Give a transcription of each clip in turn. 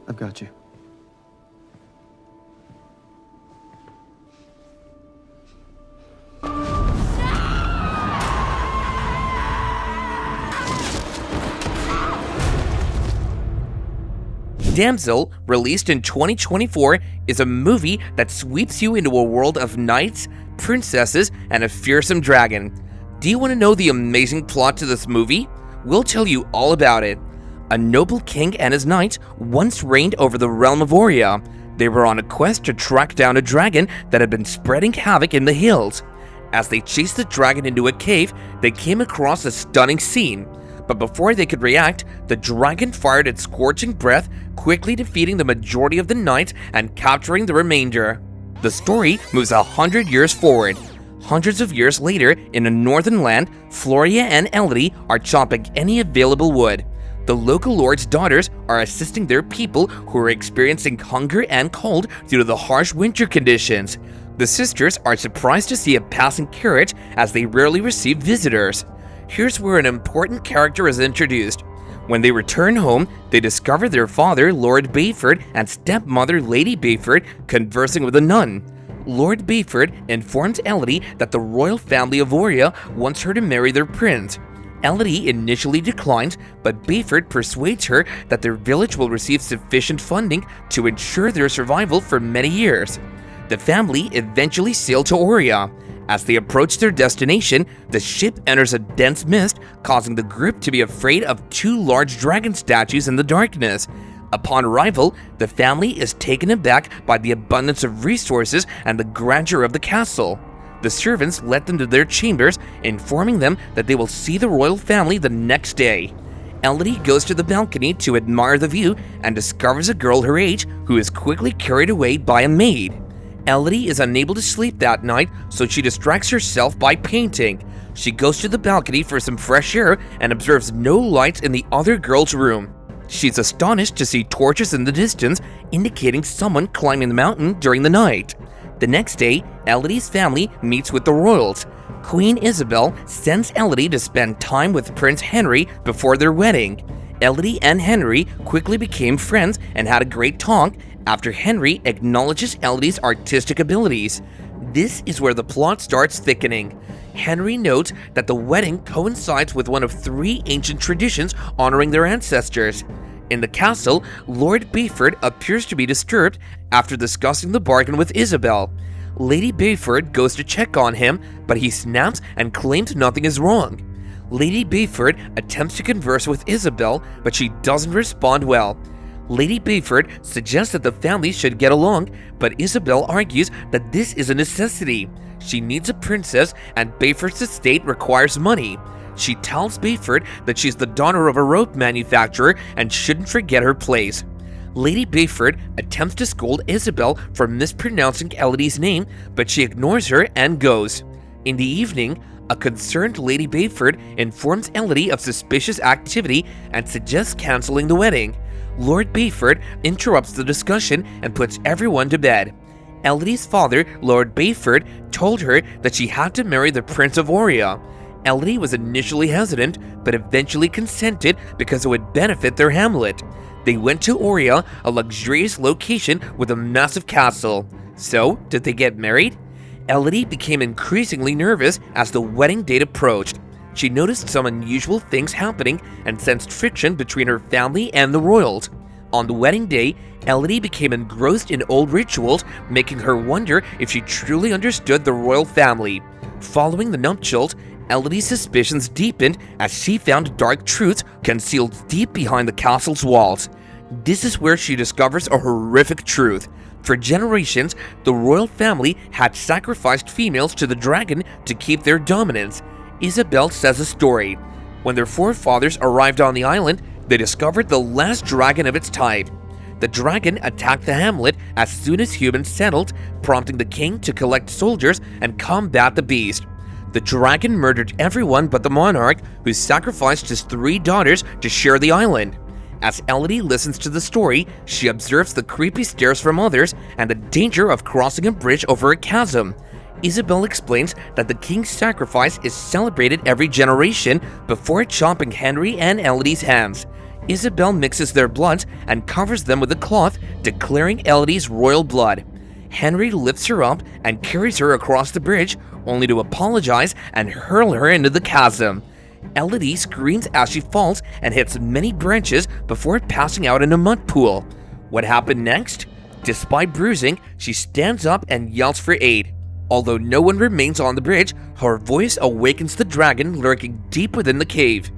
I've got you. Damsel, released in 2024, is a movie that sweeps you into a world of knights, princesses, and a fearsome dragon. Do you want to know the amazing plot to this movie? We'll tell you all about it. A noble king and his knights once reigned over the realm of Oria. They were on a quest to track down a dragon that had been spreading havoc in the hills. As they chased the dragon into a cave, they came across a stunning scene. But before they could react, the dragon fired its scorching breath, quickly defeating the majority of the knights and capturing the remainder. The story moves 100 years forward. Hundreds of years later, in a northern land, Floria and Elodie are chopping any available wood. The local lord's daughters are assisting their people who are experiencing hunger and cold due to the harsh winter conditions. The sisters are surprised to see a passing carriage as they rarely receive visitors. Here's where an important character is introduced. When they return home, they discover their father, Lord Bayford, and stepmother, Lady Bayford, conversing with a nun. Lord Bayford informs Elodie that the royal family of Oria wants her to marry their prince. Elodie initially declines, but Bayford persuades her that their village will receive sufficient funding to ensure their survival for many years. The family eventually sail to Oria. As they approach their destination, the ship enters a dense mist, causing the group to be afraid of two large dragon statues in the darkness. Upon arrival, the family is taken aback by the abundance of resources and the grandeur of the castle. The servants let them to their chambers, informing them that they will see the royal family the next day. Elodie goes to the balcony to admire the view and discovers a girl her age who is quickly carried away by a maid. Elodie is unable to sleep that night, so she distracts herself by painting. She goes to the balcony for some fresh air and observes no lights in the other girl's room. She's astonished to see torches in the distance, indicating someone climbing the mountain during the night. The next day, Elodie's family meets with the royals. Queen Isabel sends Elodie to spend time with Prince Henry before their wedding. Elodie and Henry quickly became friends and had a great talk after Henry acknowledges Elodie's artistic abilities. This is where the plot starts thickening. Henry notes that the wedding coincides with one of 3 ancient traditions honoring their ancestors. In the castle, Lord Bayford appears to be disturbed after discussing the bargain with Isabel. Lady Bayford goes to check on him, but he snaps and claims nothing is wrong. Lady Bayford attempts to converse with Isabel, but she doesn't respond well. Lady Bayford suggests that the families should get along, but Isabel argues that this is a necessity. She needs a princess, and Bayford's estate requires money. She tells Bayford that she's the daughter of a rope manufacturer and shouldn't forget her place. Lady Bayford attempts to scold Isabel for mispronouncing Elodie's name, but she ignores her and goes. In the evening, a concerned Lady Bayford informs Elodie of suspicious activity and suggests canceling the wedding. Lord Bayford interrupts the discussion and puts everyone to bed. Elodie's father, Lord Bayford, told her that she had to marry the Prince of Oria. Elodie was initially hesitant, but eventually consented because it would benefit their hamlet. They went to Oria, a luxurious location with a massive castle. So, did they get married? Elodie became increasingly nervous as the wedding date approached. She noticed some unusual things happening and sensed friction between her family and the royals. On the wedding day, Elodie became engrossed in old rituals, making her wonder if she truly understood the royal family. Following the nuptials, Elodie's suspicions deepened as she found dark truths concealed deep behind the castle's walls. This is where she discovers a horrific truth. For generations, the royal family had sacrificed females to the dragon to keep their dominance. Isabel says a story. When their forefathers arrived on the island, they discovered the last dragon of its type. The dragon attacked the hamlet as soon as humans settled, prompting the king to collect soldiers and combat the beast. The dragon murdered everyone but the monarch, who sacrificed his 3 daughters to share the island. As Elodie listens to the story, she observes the creepy stares from others and the danger of crossing a bridge over a chasm. Isabel explains that the king's sacrifice is celebrated every generation before chopping Henry and Elodie's hands. Isabel mixes their bloods and covers them with a cloth, declaring Elodie's royal blood. Henry lifts her up and carries her across the bridge, only to apologize and hurl her into the chasm. Elodie screams as she falls and hits many branches before passing out in a mud pool. What happened next? Despite bruising, she stands up and yells for aid. Although no one remains on the bridge, her voice awakens the dragon lurking deep within the cave.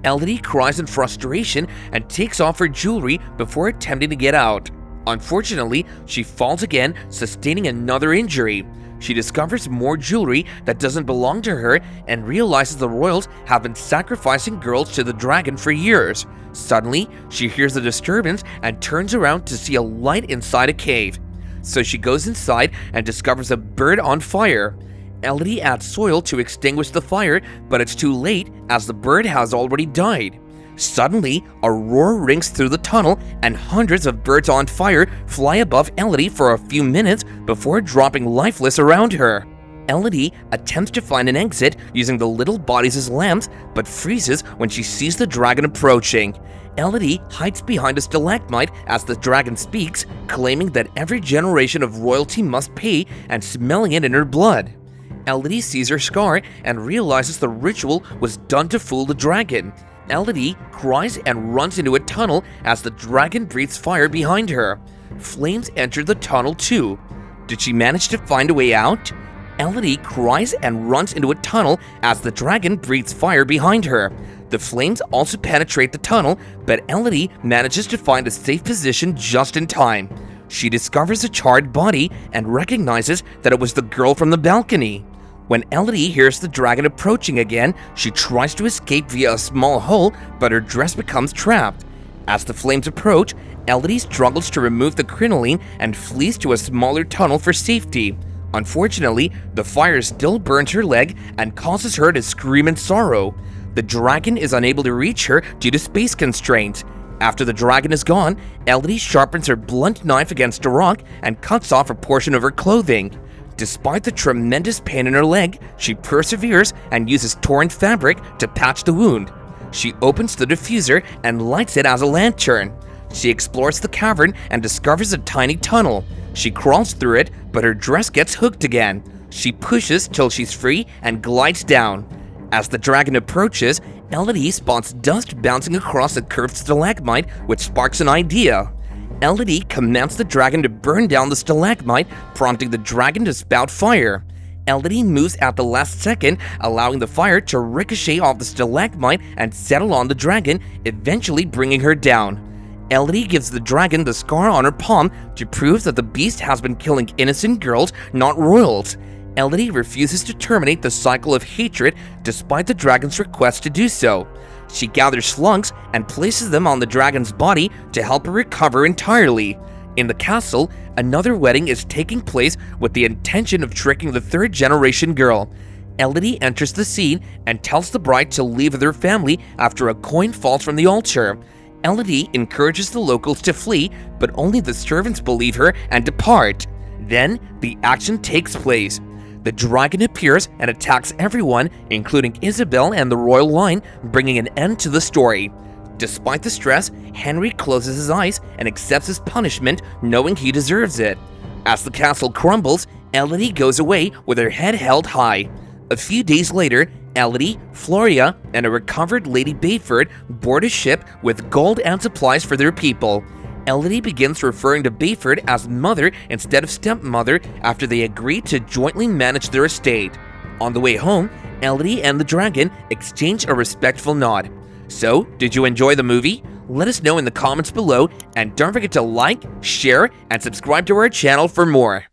Elodie cries in frustration and takes off her jewelry before attempting to get out. Unfortunately, she falls again, sustaining another injury. She discovers more jewelry that doesn't belong to her and realizes the royals have been sacrificing girls to the dragon for years. Suddenly, she hears a disturbance and turns around to see a light inside a cave. So she goes inside and discovers a bird on fire. Elodie adds soil to extinguish the fire, but it's too late as the bird has already died. Suddenly, a roar rings through the tunnel and hundreds of birds on fire fly above Elodie for a few minutes before dropping lifeless around her. Elodie attempts to find an exit using the little bodies as lamps, but freezes when she sees the dragon approaching. Elodie hides behind a stalagmite as the dragon speaks, claiming that every generation of royalty must pay and smelling it in her blood. Elodie sees her scar and realizes the ritual was done to fool the dragon. Elodie cries and runs into a tunnel as the dragon breathes fire behind her. Flames enter the tunnel too. Did she manage to find a way out? Elodie cries and runs into a tunnel as the dragon breathes fire behind her. The flames also penetrate the tunnel, but Elodie manages to find a safe position just in time. She discovers a charred body and recognizes that it was the girl from the balcony. When Elodie hears the dragon approaching again, she tries to escape via a small hole, but her dress becomes trapped. As the flames approach, Elodie struggles to remove the crinoline and flees to a smaller tunnel for safety. Unfortunately, the fire still burns her leg and causes her to scream in sorrow. The dragon is unable to reach her due to space constraints. After the dragon is gone, Elodie sharpens her blunt knife against a rock and cuts off a portion of her clothing. Despite the tremendous pain in her leg, she perseveres and uses torn fabric to patch the wound. She opens the diffuser and lights it as a lantern. She explores the cavern and discovers a tiny tunnel. She crawls through it, but her dress gets hooked again. She pushes till she's free and glides down. As the dragon approaches, Elodie spots dust bouncing across a curved stalagmite, which sparks an idea. Elodie commands the dragon to burn down the stalagmite, prompting the dragon to spout fire. Elodie moves at the last second, allowing the fire to ricochet off the stalagmite and settle on the dragon, eventually bringing her down. Elodie gives the dragon the scar on her palm to prove that the beast has been killing innocent girls, not royals. Elodie refuses to terminate the cycle of hatred despite the dragon's request to do so. She gathers slugs and places them on the dragon's body to help her recover entirely. In the castle, another wedding is taking place with the intention of tricking the third-generation girl. Elodie enters the scene and tells the bride to leave with her family after a coin falls from the altar. Elodie encourages the locals to flee, but only the servants believe her and depart. Then, the action takes place. The dragon appears and attacks everyone, including Isabel and the royal line, bringing an end to the story. Despite the stress, Henry closes his eyes and accepts his punishment, knowing he deserves it. As the castle crumbles, Elodie goes away with her head held high. A few days later, Elodie, Floria, and a recovered Lady Bayford board a ship with gold and supplies for their people. Elodie begins referring to Bayford as mother instead of stepmother after they agree to jointly manage their estate. On the way home, Elodie and the dragon exchange a respectful nod. So, did you enjoy the movie? Let us know in the comments below, and don't forget to like, share, and subscribe to our channel for more.